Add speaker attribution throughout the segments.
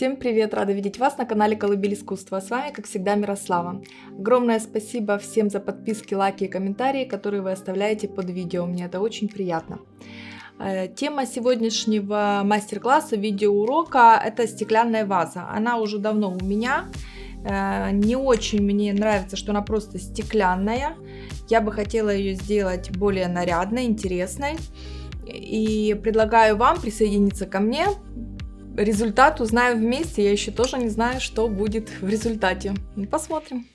Speaker 1: Всем привет! Рада видеть вас на канале Колыбель Искусства. С вами, как всегда, Мирослава. Огромное спасибо всем за подписки, лайки и комментарии, которые вы оставляете под видео. Мне это очень приятно. Тема сегодняшнего мастер-класса, видеоурока – это стеклянная ваза. Она уже давно у меня. Не очень мне нравится, что она просто стеклянная. Я бы хотела ее сделать более нарядной, интересной. И предлагаю вам присоединиться ко мне. Результат узнаем вместе. Я еще тоже не знаю, что будет в результате. Посмотрим.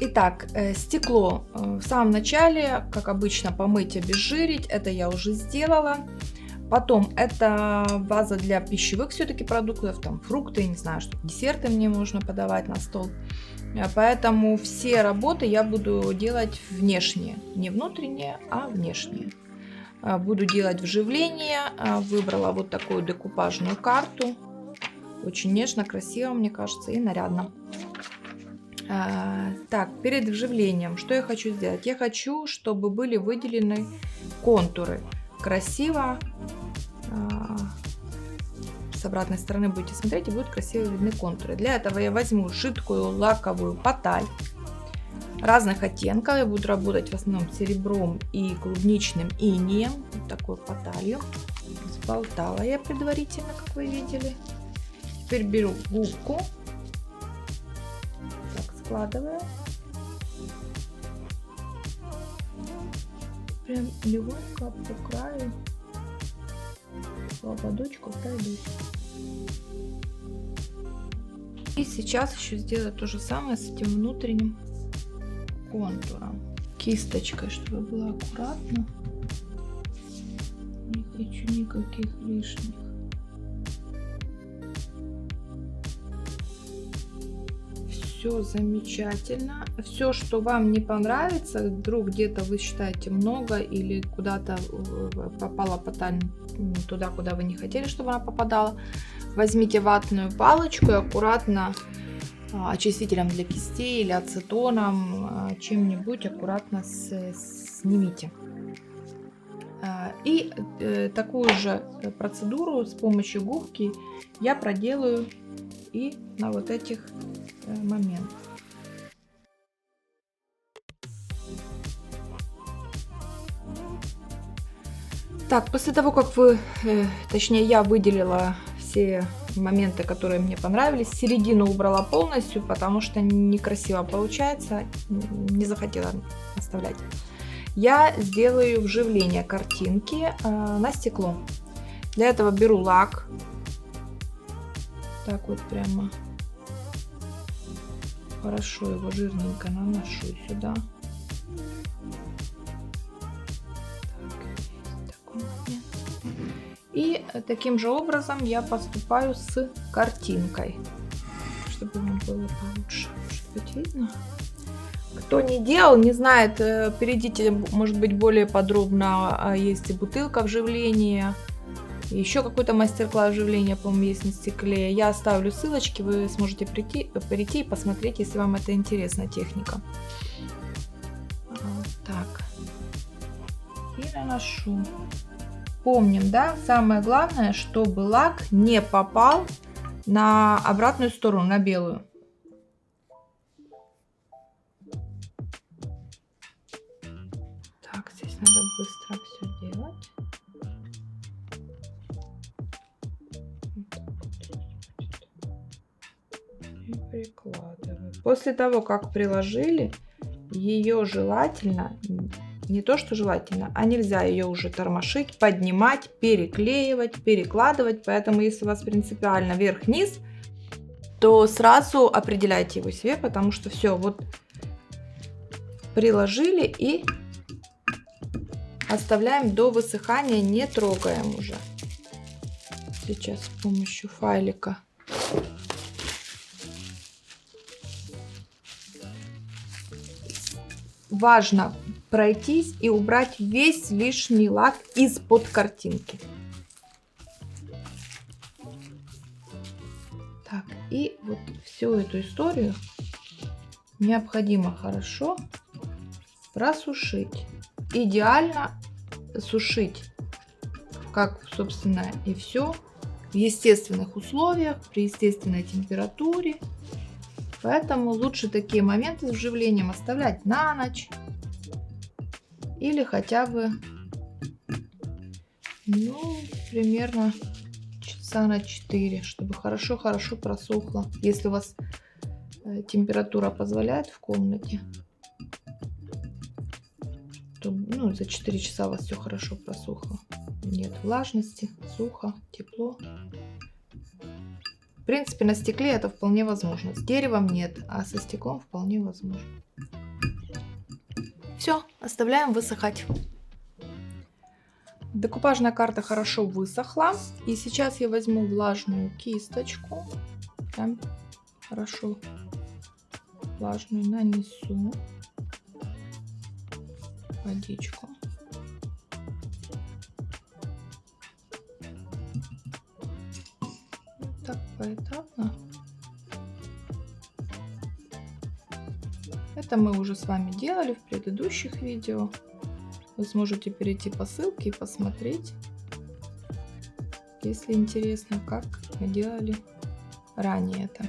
Speaker 1: Итак, стекло в самом начале, как обычно, помыть, обезжирить. Это я уже сделала. Потом это ваза для пищевых все-таки продуктов, там фрукты, не знаю, что десерты мне можно подавать на стол. Поэтому все работы я буду делать внешние, не внутренние, а внешние. Буду делать вживление. Выбрала вот такую декупажную карту. Очень нежно, красиво, мне кажется, и нарядно. Так, перед вживлением, что я хочу сделать? Я хочу, чтобы были выделены контуры. Красиво. С обратной стороны будете смотреть, и будут красиво видны контуры. Для этого я возьму жидкую лаковую поталь разных оттенков. Я буду работать в основном серебром и клубничным инеем. Вот такой поталью. Сболтала я предварительно, как вы видели. Теперь беру губку. Так, складываю. Прям легонько по краю, по ободочку пройдусь. И сейчас еще сделаю то же самое с этим внутренним контуром. Кисточкой, чтобы было аккуратно. Не хочу никаких лишних. Все замечательно. Все, что вам не понравится, вдруг где-то вы считаете много или куда-то попала поталь туда, куда вы не хотели, чтобы она попадала, возьмите ватную палочку и аккуратно очистителем для кистей или ацетоном, чем-нибудь аккуратно снимите. И такую же процедуру с помощью губки я проделаю и на вот этих моментах. Так, после того, как точнее я выделила все моменты, которые мне понравились, середину убрала полностью, потому что некрасиво получается, не захотела оставлять. Я сделаю вживление картинки на стекло. Для этого беру лак, так вот прямо хорошо его жирненько наношу сюда. И таким же образом я поступаю с картинкой, чтобы вам было получше. Может быть, видно? Кто не делал, не знает, перейдите, может быть, более подробно. Есть и бутылка вживления, еще какой-то мастер-класс вживления, по-моему, есть на стекле. Я оставлю ссылочки, вы сможете перейти и посмотреть, если вам это интересна техника. Так. И наношу. Помним, да, самое главное, чтобы лак не попал на обратную сторону, на белую. Так, здесь надо быстро все делать. И прикладываю. После того, как приложили, ее желательно, не то что желательно, а нельзя ее уже тормошить, поднимать, переклеивать, перекладывать. Поэтому, если у вас принципиально вверх-вниз, то сразу определяйте его себе, потому что все, вот приложили и оставляем до высыхания, не трогаем уже. Сейчас с помощью файлика важно пройтись и убрать весь лишний лак из-под картинки. И вот всю эту историю необходимо хорошо просушить. Идеально сушить, как, собственно, и все, в естественных условиях, при естественной температуре. Поэтому лучше такие моменты с вживлением оставлять на ночь или хотя бы, ну, примерно часа на 4, чтобы хорошо-хорошо просохло. Если у вас температура позволяет в комнате, то, ну, за 4 часа у вас все хорошо просохло. Нет влажности, сухо, тепло. В принципе, на стекле это вполне возможно. С деревом нет, а со стеклом вполне возможно. Все, оставляем высыхать. Декупажная карта хорошо высохла. И сейчас я возьму влажную кисточку. Прям хорошо влажную нанесу водичку. Так, поэтапно. Это мы уже с вами делали в предыдущих видео. Вы сможете перейти по ссылке и посмотреть, если интересно, как мы делали ранее это.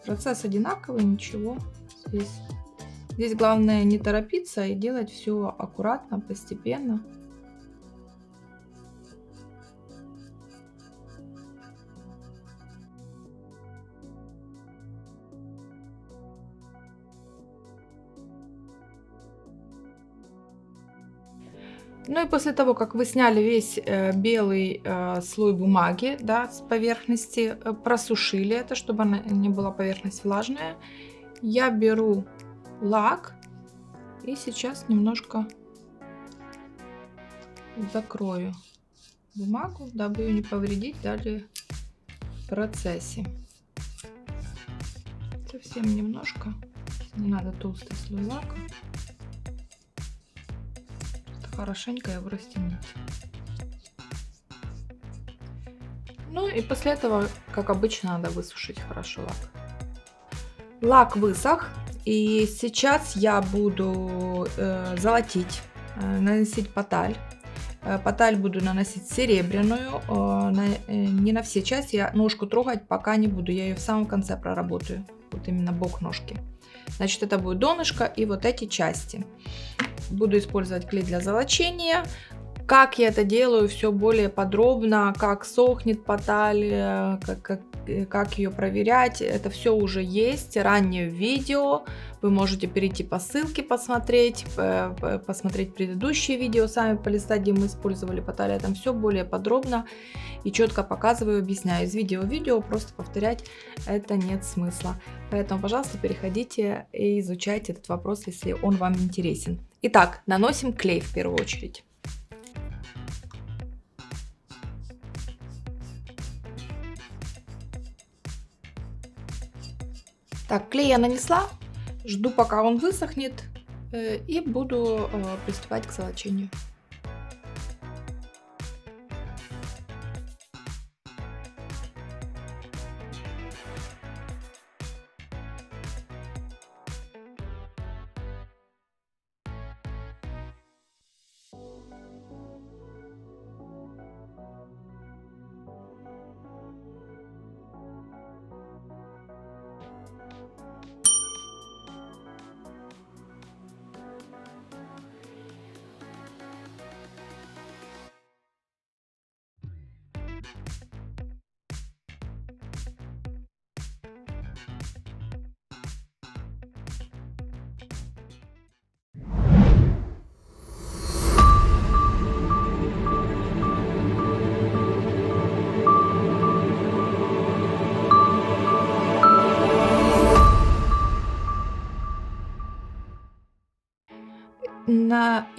Speaker 1: Процесс одинаковый, ничего. Здесь главное не торопиться и делать все аккуратно, постепенно. Ну и после того, как вы сняли весь белый слой бумаги, да, с поверхности, просушили это, чтобы она не была поверхность влажная, я беру лак и сейчас немножко закрою бумагу, дабы ее не повредить далее в процессе. Совсем немножко, не надо толстый слой лака. Хорошенько его растянуть. Ну и после этого, как обычно, надо высушить хорошо лак. Лак высох, и сейчас я буду золотить, наносить поталь. Поталь буду наносить серебряную, не на все части, я ножку трогать пока не буду, я ее в самом конце проработаю, вот именно бок ножки. Значит, это будет донышко и вот эти части. Буду использовать клей для золочения. Как я это делаю, все более подробно, как сохнет поталь, как ее проверять, это все уже есть ранее в видео. Вы можете перейти по ссылке, посмотреть предыдущие видео, сами полистать, где мы использовали поталь. Я там все более подробно и четко показываю, объясняю. Из видео в видео просто повторять это нет смысла. Поэтому, пожалуйста, переходите и изучайте этот вопрос, если он вам интересен. Итак, наносим клей в первую очередь. Так, клей я нанесла, жду, пока он высохнет, и буду приступать к золочению.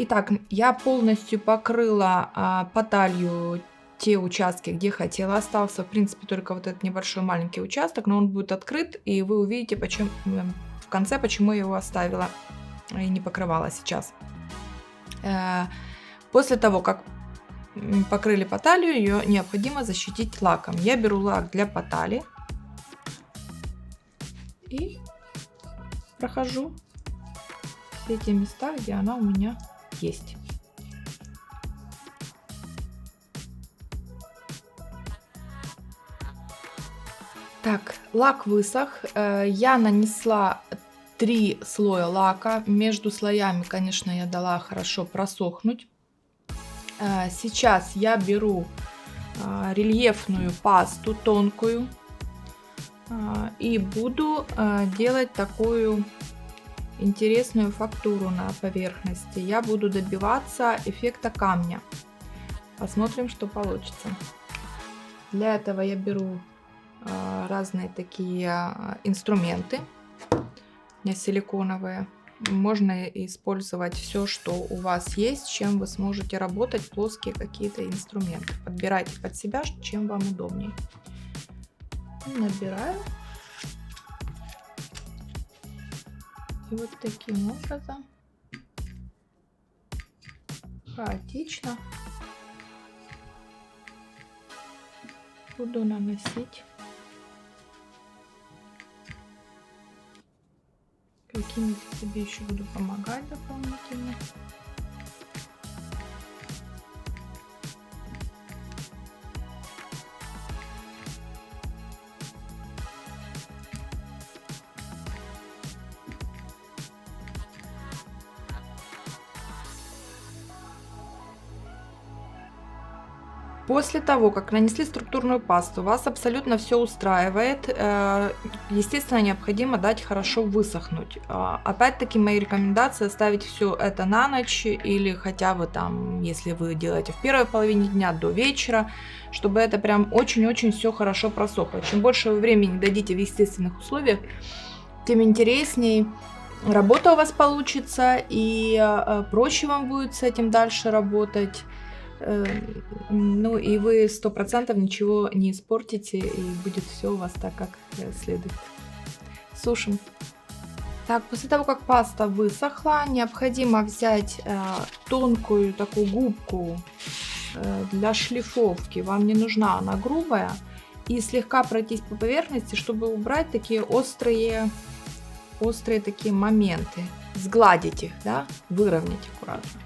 Speaker 1: Итак, я полностью покрыла поталью те участки, где хотела. Остался, в принципе, только вот этот небольшой маленький участок, но он будет открыт, и вы увидите в конце, почему я его оставила и не покрывала сейчас. После того, как покрыли по талию, ее необходимо защитить лаком. Я беру лак для потали и прохожу все эти места, где она у меня есть. Так, лак высох. Я нанесла 3 слоя лака. Между слоями, конечно, я дала хорошо просохнуть. Сейчас я беру рельефную пасту тонкую и буду делать такую интересную фактуру на поверхности. Я буду добиваться эффекта камня. Посмотрим, что получится. Для этого я беру разные такие инструменты, не силиконовые. Можно использовать все, что у вас есть, чем вы сможете работать, плоские какие-то инструменты. Подбирайте под себя, чем вам удобнее. Набираю. И вот таким образом хаотично буду наносить какими-то себе еще буду помогать дополнительно. После того, как нанесли структурную пасту, вас абсолютно все устраивает, естественно, необходимо дать хорошо высохнуть. Опять-таки, мои рекомендации оставить все это на ночь или хотя бы там, если вы делаете в первой половине дня до вечера, чтобы это прям очень-очень все хорошо просохло. Чем больше вы времени дадите в естественных условиях, тем интересней работа у вас получится и проще вам будет с этим дальше работать. Ну и вы 100% ничего не испортите, и будет все у вас так, как следует. Сушим. Так, после того, как паста высохла, необходимо взять тонкую такую губку для шлифовки. Вам не нужна она грубая. И слегка пройтись по поверхности, чтобы убрать такие острые такие моменты. Сгладить их, да? Выровнять аккуратно.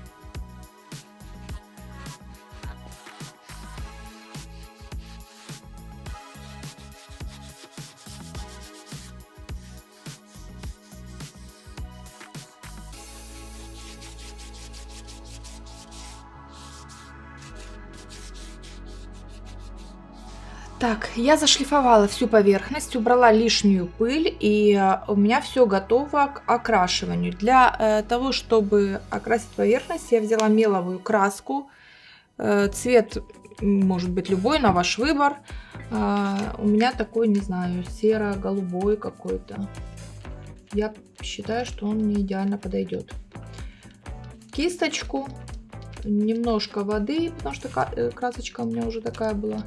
Speaker 1: Так, я зашлифовала всю поверхность, убрала лишнюю пыль, и у меня все готово к окрашиванию. Для того, чтобы окрасить поверхность, я взяла меловую краску. Цвет может быть любой, на ваш выбор. У меня такой, не знаю, серо-голубой какой-то. Я считаю, что он мне идеально подойдет. Кисточку, немножко воды, потому что красочка у меня уже такая была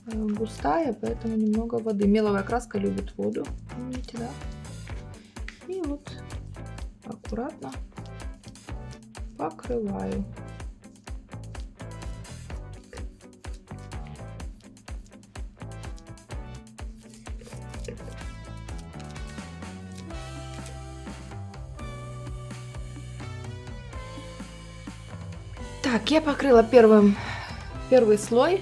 Speaker 1: густая, поэтому немного воды. Меловая краска любит воду, видите, да? И вот аккуратно покрываю. Так, я покрыла первый слой.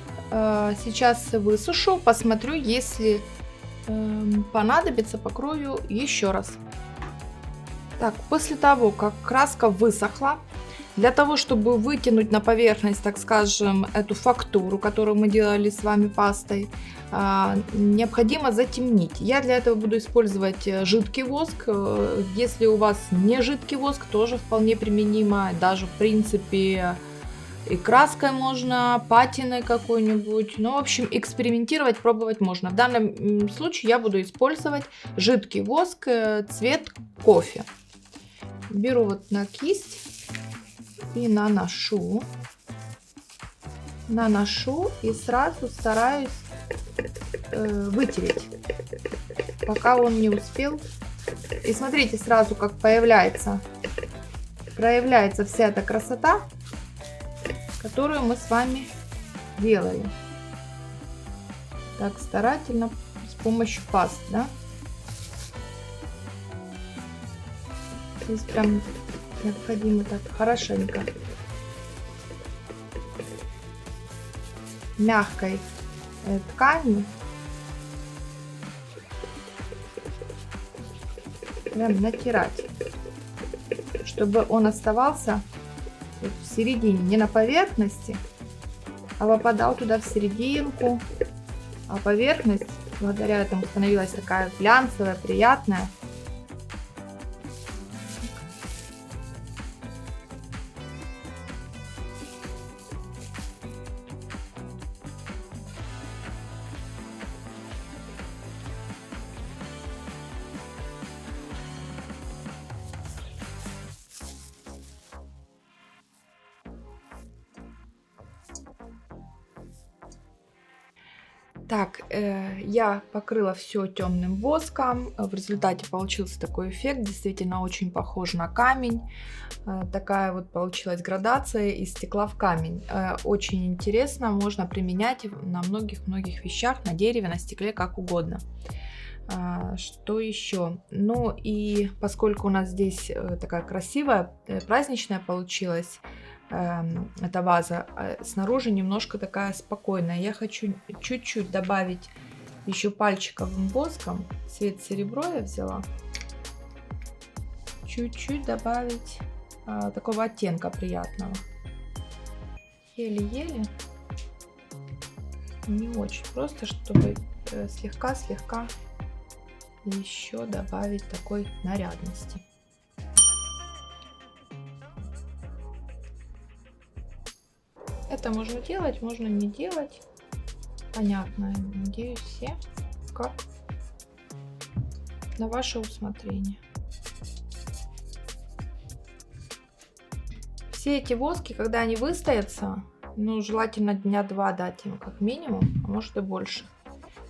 Speaker 1: Сейчас высушу, посмотрю, если понадобится, покрою еще раз. Так, после того, как краска высохла, для того, чтобы вытянуть на поверхность, так скажем, эту фактуру, которую мы делали с вами пастой, необходимо затемнить. Я для этого буду использовать жидкий воск. Если у вас не жидкий воск, тоже вполне применимо. Даже, в принципе, и краской можно, патиной какой-нибудь. Ну, в общем, экспериментировать, пробовать можно. В данном случае я буду использовать жидкий воск, цвет кофе. Беру вот на кисть и наношу. И сразу стараюсь вытереть, пока он не успел. И смотрите сразу, как проявляется вся эта красота. которую мы с вами делали. Так старательно с помощью паст, да? То есть прям необходимо так хорошенько мягкой тканью прям натирать, чтобы он оставался в середине, не на поверхности, а попадал туда в серединку, а поверхность благодаря этому становилась такая глянцевая, приятная. Так, я покрыла все темным воском. В результате получился такой эффект, действительно очень похож на камень. Такая вот получилась градация из стекла в камень. Очень интересно, можно применять на многих-многих вещах, на дереве, на стекле, как угодно. Что еще? Ну и поскольку у нас здесь такая красивая, праздничная получилась, эта ваза, снаружи немножко такая спокойная. Я хочу чуть-чуть добавить еще пальчиковым воском. Цвет серебро я взяла. Чуть-чуть добавить такого оттенка приятного. Еле-еле. Не очень. Просто чтобы слегка-слегка еще добавить такой нарядности. Это можно делать, можно не делать. Понятно, надеюсь, все как на ваше усмотрение. Все эти воски, когда они выстоятся, ну, желательно дня 2 дать им как минимум, а может и больше.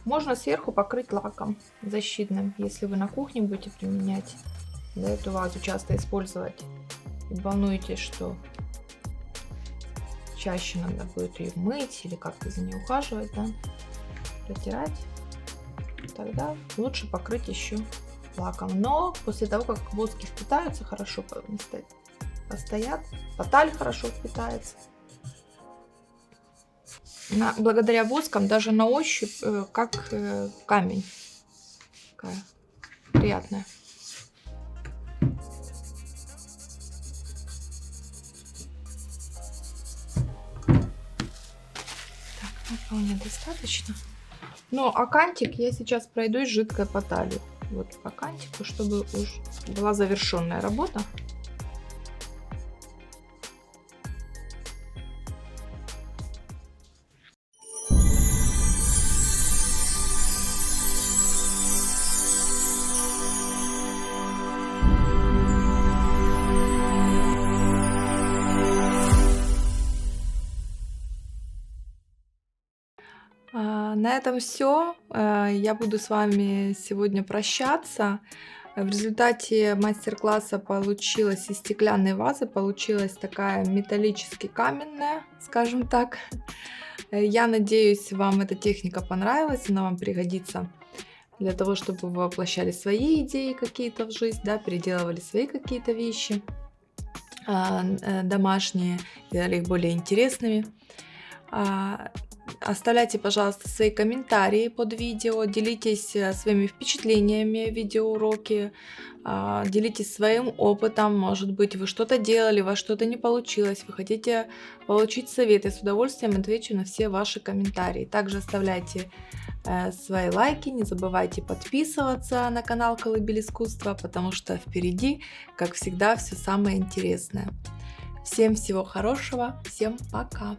Speaker 1: Можно сверху покрыть лаком защитным, если вы на кухне будете применять, да, эту вазу часто использовать и волнуетесь, что чаще надо будет ее мыть или как-то за ней ухаживать, да, протирать, тогда лучше покрыть еще лаком. Но после того, как воски впитаются, хорошо постоят, поталь хорошо впитается, благодаря воскам даже на ощупь как камень, такая приятная. Вполне достаточно. Но а кантик я сейчас пройдусь жидкой по талии. Вот по кантику, чтобы уж была завершенная работа. На этом все. Я буду с вами сегодня прощаться. В результате мастер-класса получилась из стеклянной вазы, получилась такая металлически каменная, скажем так. Я надеюсь, вам эта техника понравилась, она вам пригодится для того, чтобы вы воплощали свои идеи какие-то в жизнь, да, переделывали свои какие-то вещи домашние, делали их более интересными. Оставляйте, пожалуйста, свои комментарии под видео, делитесь своими впечатлениями о видеоуроке, делитесь своим опытом, может быть, вы что-то делали, у вас что-то не получилось, вы хотите получить советы, с удовольствием отвечу на все ваши комментарии. Также оставляйте свои лайки, не забывайте подписываться на канал Колыбель Искусства, потому что впереди, как всегда, все самое интересное. Всем всего хорошего, всем пока!